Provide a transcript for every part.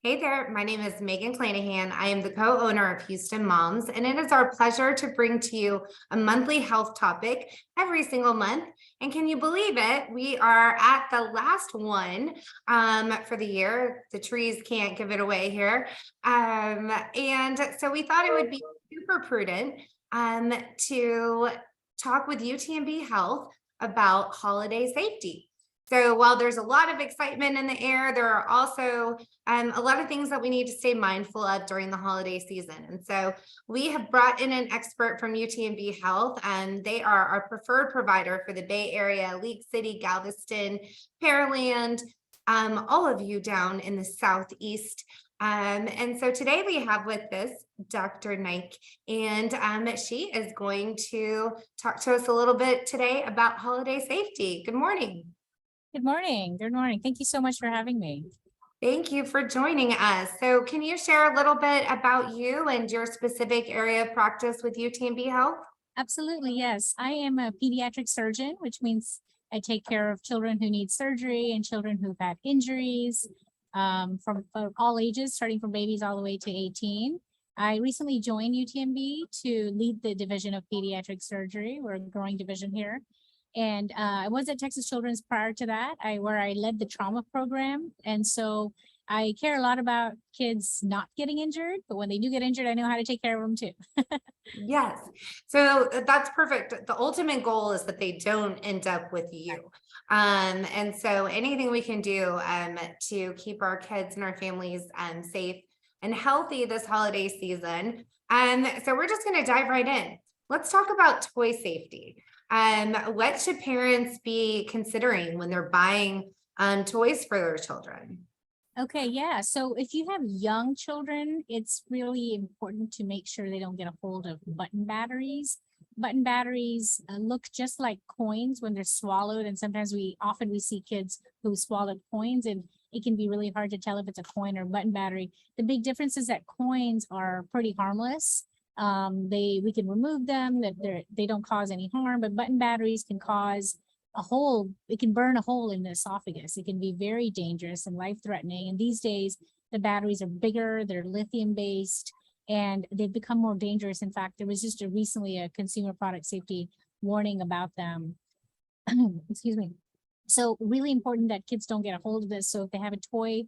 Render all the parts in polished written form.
Hey there, my name is Megan Clanahan. I am the co-owner of Houston Moms, and it is our pleasure to bring to you a monthly health topic every single month. And can you believe it? We are at the last one for the year. The trees can't give it away here. And so we thought it would be super prudent to talk with UTMB Health about holiday safety. So while there's a lot of excitement in the air, there are also a lot of things that we need to stay mindful of during the holiday season. And so we have brought in an expert from UTMB Health, and they are our preferred provider for the Bay Area, League City, Galveston, Pearland, all of you down in the Southeast. And so today we have with us Dr. Naik, and she is going to talk to us a little bit today about holiday safety. Good morning. Good morning. Good morning. Thank you so much for having me. Thank you for joining us. So can you share a little bit about you and your specific area of practice with UTMB Health? Absolutely, yes. I am a pediatric surgeon, which means I take care of children who need surgery and children who've had injuries from all ages, starting from babies all the way to 18. I recently joined UTMB to lead the division of pediatric surgery. We're a growing division here. And I was at Texas Children's prior to that, where I led the trauma program. And so I care a lot about kids not getting injured, but when they do get injured, I know how to take care of them too. Yes. So that's perfect. The ultimate goal is that they don't end up with you. And so anything we can do to keep our kids and our families safe and healthy this holiday season. So we're just going to dive right in. Let's talk about toy safety. What should parents be considering when they're buying toys for their children? Okay, yeah. So if you have young children, it's really important to make sure they don't get a hold of button batteries. Button batteries look just like coins when they're swallowed, and sometimes we see kids who swallowed coins, and it can be really hard to tell if it's a coin or button battery. The big difference is that coins are pretty harmless. We can remove them, that they don't cause any harm, but button batteries can cause a hole. It can burn a hole in the esophagus. It can be very dangerous and life-threatening. And these days, the batteries are bigger, they're lithium-based, and they've become more dangerous. In fact, there was just recently a consumer product safety warning about them. Excuse me. So really important that kids don't get a hold of this. So if they have a toy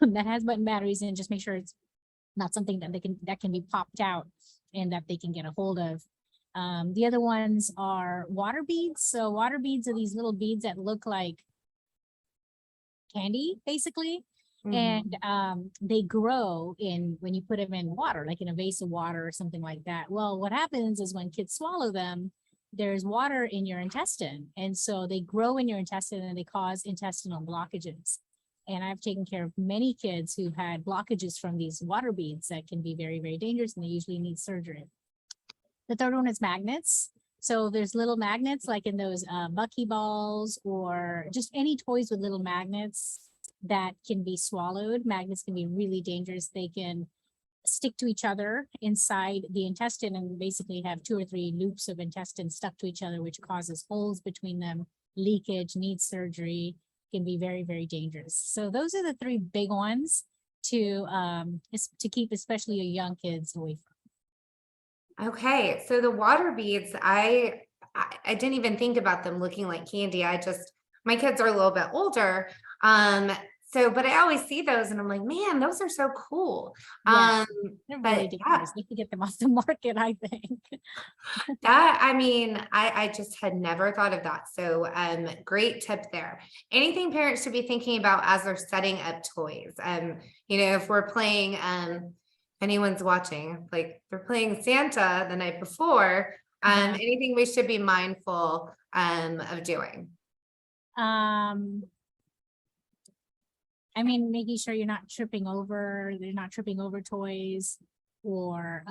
that has button batteries in, just make sure it's not something that can be popped out and that they can get a hold of. The other ones are water beads. So water beads are these little beads that look like candy, basically. Mm-hmm. And they grow when you put them in water, like in a vase of water or something like that. Well, what happens is when kids swallow them, there's water in your intestine. And so they grow in your intestine and they cause intestinal blockages. And I've taken care of many kids who had blockages from these water beads that can be very, very dangerous, and they usually need surgery. The third one is magnets. So there's little magnets like in those buckyballs or just any toys with little magnets that can be swallowed. Magnets can be really dangerous. They can stick to each other inside the intestine and basically have 2 or 3 loops of intestine stuck to each other, which causes holes between them, leakage, needs surgery. Can be very, very dangerous. So those are the 3 big ones to keep especially your young kids away from. Okay, so the water beads, I didn't even think about them looking like candy. My kids are a little bit older. But I always see those and I'm like, man, those are so cool. Yeah, they're really dangerous. We can get them off the market, I think. I just had never thought of that. So great tip there. Anything parents should be thinking about as they're setting up toys? If we're playing, anyone's watching, like they're playing Santa the night before, anything we should be mindful of doing? Making sure they're not tripping over toys, or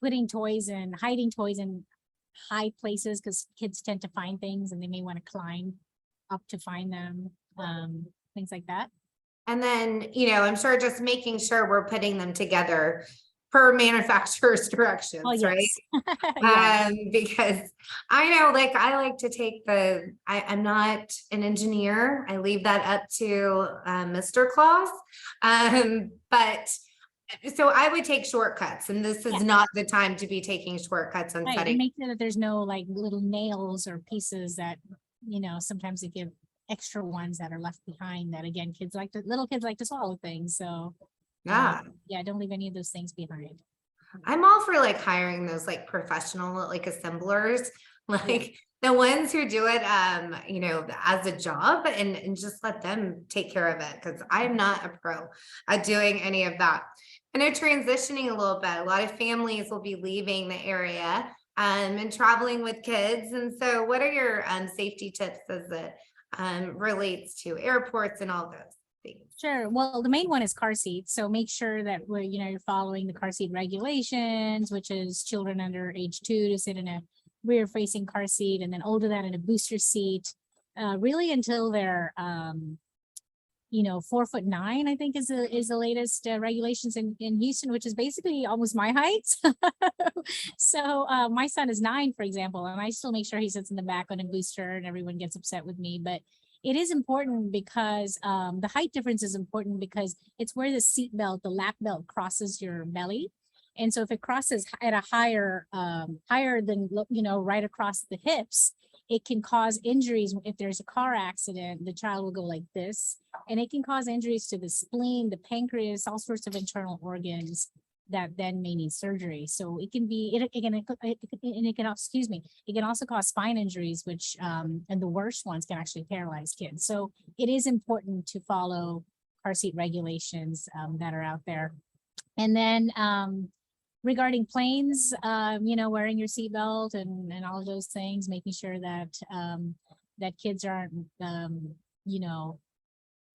hiding toys in high places, because kids tend to find things and they may want to climb up to find them, things like that. And then, I'm sure just making sure we're putting them together per manufacturer's directions, Oh, right? yes. Yes. Because I know, like, I like to take I'm not an engineer. I leave that up to Mr. Claus. But so I would take shortcuts, and this Yeah. is not the time to be taking shortcuts on Right. And setting. make sure that there's no like little nails or pieces that, sometimes they give extra ones that are left behind that again, little kids like to swallow things. So Yeah. yeah, don't leave any of those things behind. I'm all for like hiring those like professional like assemblers, like the ones who do it as a job, and just let them take care of it, because I'm not a pro at doing any of that. I know, transitioning a little bit, a lot of families will be leaving the area and traveling with kids. And so what are your safety tips as it relates to airports and all those things? Sure. Well, the main one is car seats. So make sure that you're following the car seat regulations, which is children under age 2 to sit in a rear facing car seat, and then older than in a booster seat, really until they're, 4'9", I think is the latest regulations in Houston, which is basically almost my height. So my son is 9, for example, and I still make sure he sits in the back on a booster, and everyone gets upset with me. But it is important because the height difference is important because it's where the seat belt, the lap belt, crosses your belly. And so if it crosses at a higher than, right across the hips, it can cause injuries. If there's a car accident, the child will go like this, and it can cause injuries to the spleen, the pancreas, all sorts of internal organs that then may need surgery. So it can be, it can also cause spine injuries, which, and the worst ones can actually paralyze kids. So it is important to follow car seat regulations that are out there. And then regarding planes, wearing your seatbelt and all of those things, making sure that that kids aren't,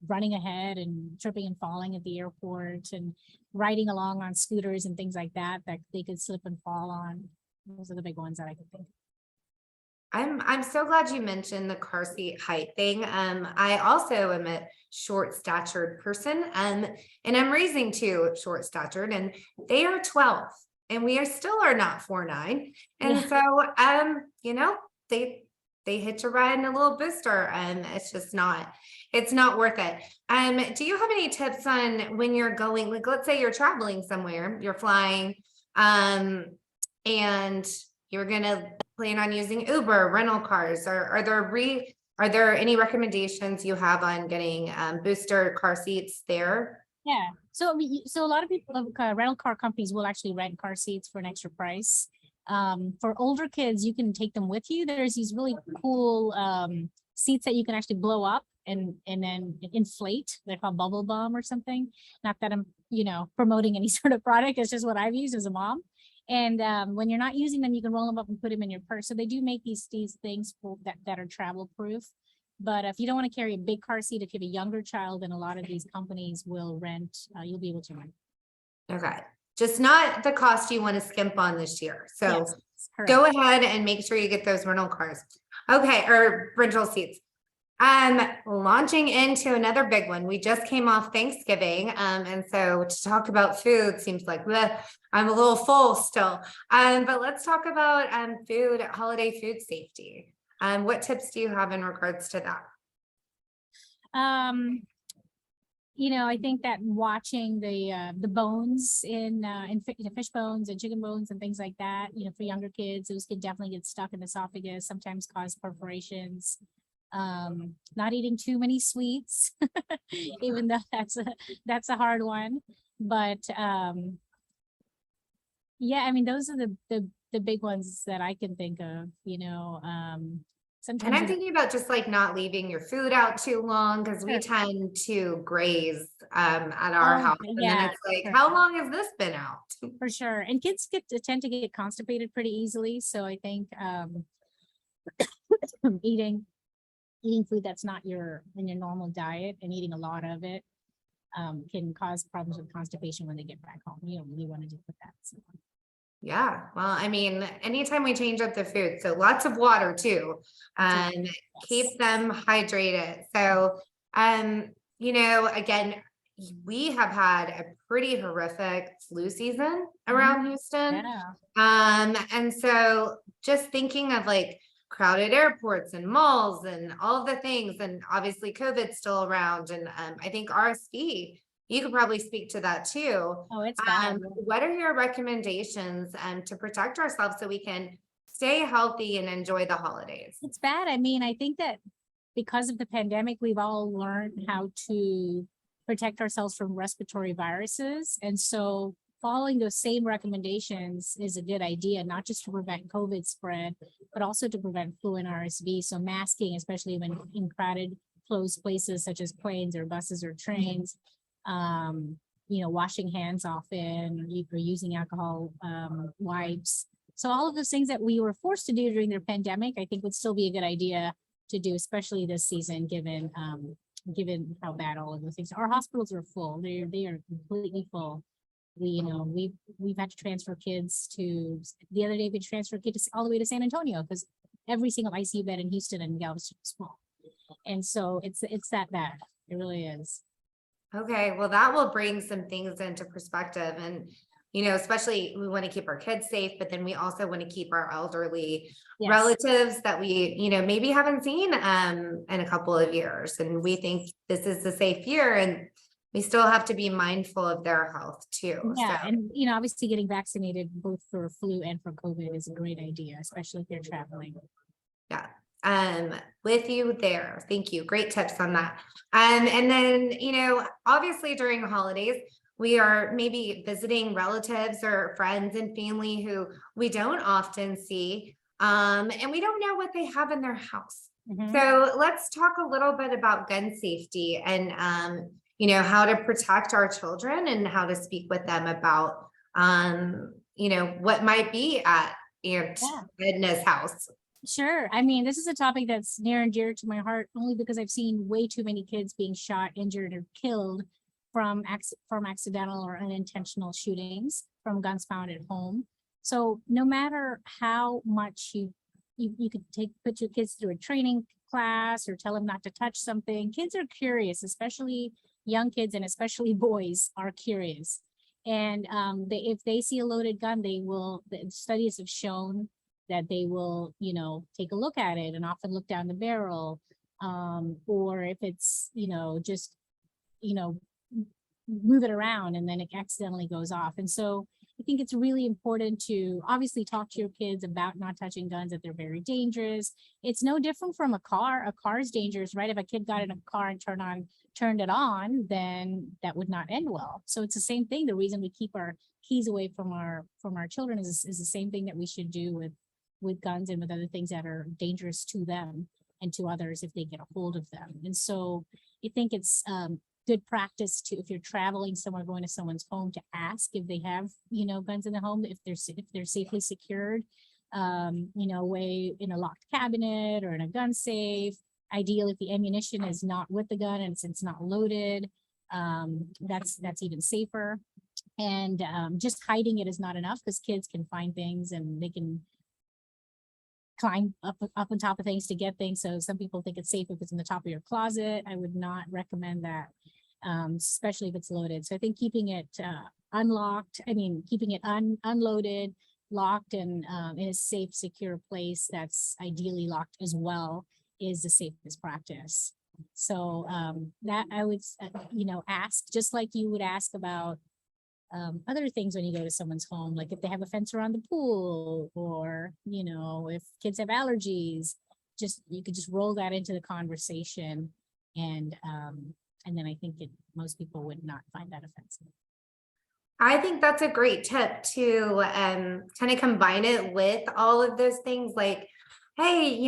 running ahead and tripping and falling at the airport, and riding along on scooters and things like that they could slip and fall on. Those are the big ones that I could think of. I'm so glad you mentioned the car seat height thing. I also am a short statured person, and I'm raising 2 short statured, and they are 12, and we still are not 4'9". And Yeah. so, they hitch a ride in a little booster, and it's not worth it. Do you have any tips on when you're going, like, let's say you're traveling somewhere, you're flying, and you're gonna plan on using Uber, rental cars, or are there any recommendations you have on getting booster car seats there? Yeah. So so a lot of people, rental car companies will actually rent car seats for an extra price. For older kids, you can take them with you. There's these really cool seats that you can actually blow up and then inflate. They're called bubble bomb or something. Not that I'm, promoting any sort of product. It's just what I've used as a mom. And when you're not using them, you can roll them up and put them in your purse. So they do make these things that are travel proof. But if you don't want to carry a big car seat, if you have a younger child, then a lot of these companies will rent, you'll be able to rent. Okay. Just not the cost you want to skimp on this year. So Yes, go ahead and make sure you get those rental cars. Okay, or rental seats. Launching into another big one. We just came off Thanksgiving. And so to talk about food seems like I'm a little full still. But let's talk about holiday food safety. What tips do you have in regards to that? I think that watching the bones in fish bones and chicken bones and things like that, for younger kids, those can definitely get stuck in the esophagus, sometimes cause perforations. Not eating too many sweets, even though that's a hard one. But yeah, I mean, those are the big ones that I can think of, sometimes. And I'm thinking about just like not leaving your food out too long, because we tend to graze at our house. And then it's like, how long has this been out? For sure. And kids tend to get constipated pretty easily. So I think eating food that's not in your normal diet and eating a lot of it can cause problems with constipation when they get back home. You don't really want to deal with that. So. Yeah, well, I mean, anytime we change up the food, so lots of water too, and keep them hydrated. So, again, we have had a pretty horrific flu season Mhm. around Houston. Yeah. And so just thinking of like crowded airports and malls and all of the things, and obviously COVID's still around, and I think RSV, you could probably speak to that too. Oh, it's bad. Yeah. What are your recommendations to protect ourselves so we can stay healthy and enjoy the holidays? It's bad. I mean, I think that because of the pandemic, we've all learned how to protect ourselves from respiratory viruses. And so following those same recommendations is a good idea, not just to prevent COVID spread, but also to prevent flu and RSV. So masking, especially when in crowded, closed places such as planes or buses or trains, washing hands often or using alcohol wipes. So all of those things that we were forced to do during the pandemic, I think would still be a good idea to do, especially this season, given how bad all of those things. Our hospitals are full. They are completely full. We've had to transfer kids to the other day. We transferred kids all the way to San Antonio because every single ICU bed in Houston and Galveston is full. And so it's that bad. It really is. Okay, well, that will bring some things into perspective. And, especially we want to keep our kids safe, but then we also want to keep our elderly Yes. relatives that we, maybe haven't seen in a couple of years. And we think this is a safe year, and we still have to be mindful of their health too. Yeah, So and obviously getting vaccinated both for flu and for COVID is a great idea, especially if you're traveling. yeah, with you there. Thank you. Great tips on that. And then, obviously during holidays, we are maybe visiting relatives or friends and family who we don't often see. And we don't know what they have in their house. Mhm. So let's talk a little bit about gun safety and, how to protect our children and how to speak with them about, what might be at Aunt Yeah. Edna's house. Sure. I mean, this is a topic that's near and dear to my heart only because I've seen way too many kids being shot, injured, or killed from accidental or unintentional shootings from guns found at home. So no matter how much you could put your kids through a training class or tell them not to touch something, kids are curious, especially young kids and especially boys are curious. And if they see a loaded gun, the studies have shown that they will, take a look at it and often look down the barrel. Or if it's, just, you know, move it around and then it accidentally goes off. And so I think it's really important to obviously talk to your kids about not touching guns, that they're very dangerous. It's no different from a car. A car is dangerous, right? If a kid got in a car and turned it on, then that would not end well. So it's the same thing. The reason we keep our keys away from our children is the same thing that we should do with guns and with other things that are dangerous to them and to others if they get a hold of them. And so I think it's good practice to, if you're traveling somewhere, going to someone's home, to ask if they have, guns in the home, if they're safely secured, way in a locked cabinet or in a gun safe. Ideal if the ammunition is not with the gun and it's not loaded, that's even safer. And just hiding it is not enough because kids can find things and they can climb up on top of things to get things. So some people think it's safe if it's in the top of your closet. I would not recommend that, especially if it's loaded. So I think keeping it keeping it unloaded, locked, and in a safe, secure place that's ideally locked as well is the safest practice. So that I would, ask, just like you would ask about other things when you go to someone's home, like if they have a fence around the pool, or if kids have allergies, you could just roll that into the conversation, and then I think most people would not find that offensive. I think that's a great tip to kind of combine it with all of those things, like, hey,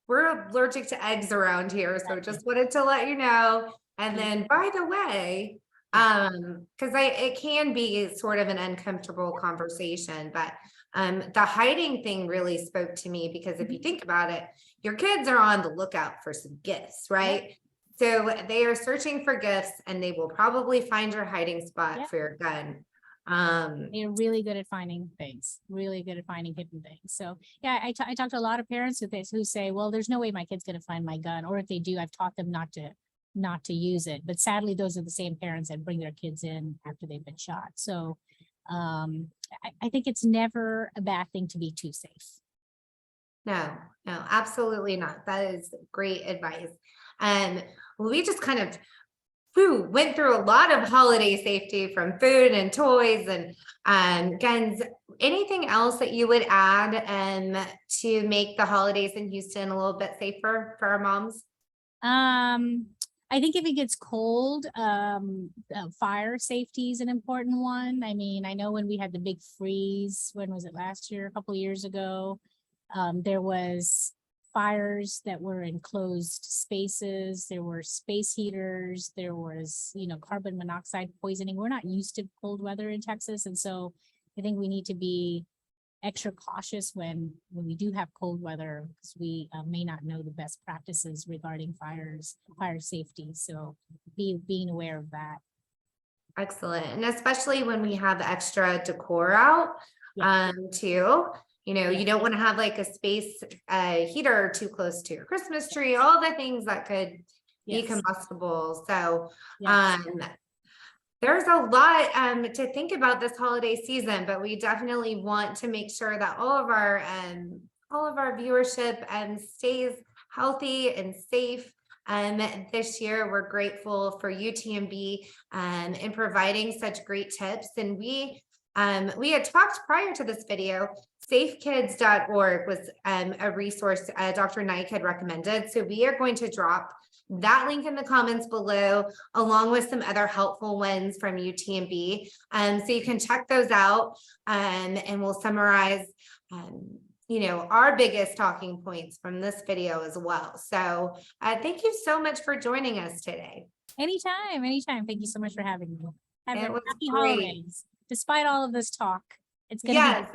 we're allergic to eggs around here, so just wanted to let you know. And then, by the way, because it can be sort of an uncomfortable conversation, but the hiding thing really spoke to me, because if you think about it, your kids are on the lookout for some gifts, right? So they are searching for gifts, and they will probably find your hiding spot for your gun. They're really good at finding things, really good at finding hidden things. So yeah, I talk to a lot of parents who say, well, there's no way my kid's going to find my gun. Or if they do, I've taught them not to not to use it. But sadly, those are the same parents that bring their kids in after they've been shot. So I think it's never a bad thing to be too safe. No, no, absolutely not. That is great advice. And we just kind of went through a lot of holiday safety, from food and toys and guns. Anything else that you would add to make the holidays in Houston a little bit safer for our moms? I think if it gets cold, fire safety is an important one. I mean, I know when we had the big freeze, when was it, last year, a couple of years ago, there was fires that were in closed spaces. There were space heaters. There was, carbon monoxide poisoning. We're not used to cold weather in Texas. And so I think we need to be extra cautious when we do have cold weather, because we may not know the best practices regarding fire safety. So being aware of that. Excellent. And especially when we have extra decor out, too. You don't want to have like a space heater too close to your Christmas tree, all the things that could be combustible. So there's a lot to think about this holiday season, but we definitely want to make sure that all of our viewership stays healthy and safe. This year, we're grateful for UTMB in providing such great tips. And we had talked prior to this video. Safekids.org was a resource Dr. Naik had recommended. So we are going to drop that link in the comments below, along with some other helpful ones from UTMB. So you can check those out, and we'll summarize our biggest talking points from this video as well. So thank you so much for joining us today. Anytime. Thank you so much for having me. Have a happy great. Holidays, despite all of this talk. It's gonna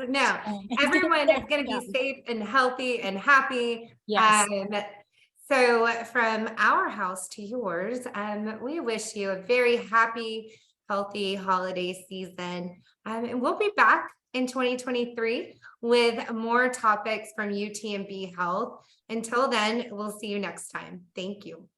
everyone is going to be safe and healthy and happy. Yes. So from our house to yours, we wish you a very happy, healthy holiday season. And we'll be back in 2023 with more topics from UTMB Health. Until then, we'll see you next time. Thank you.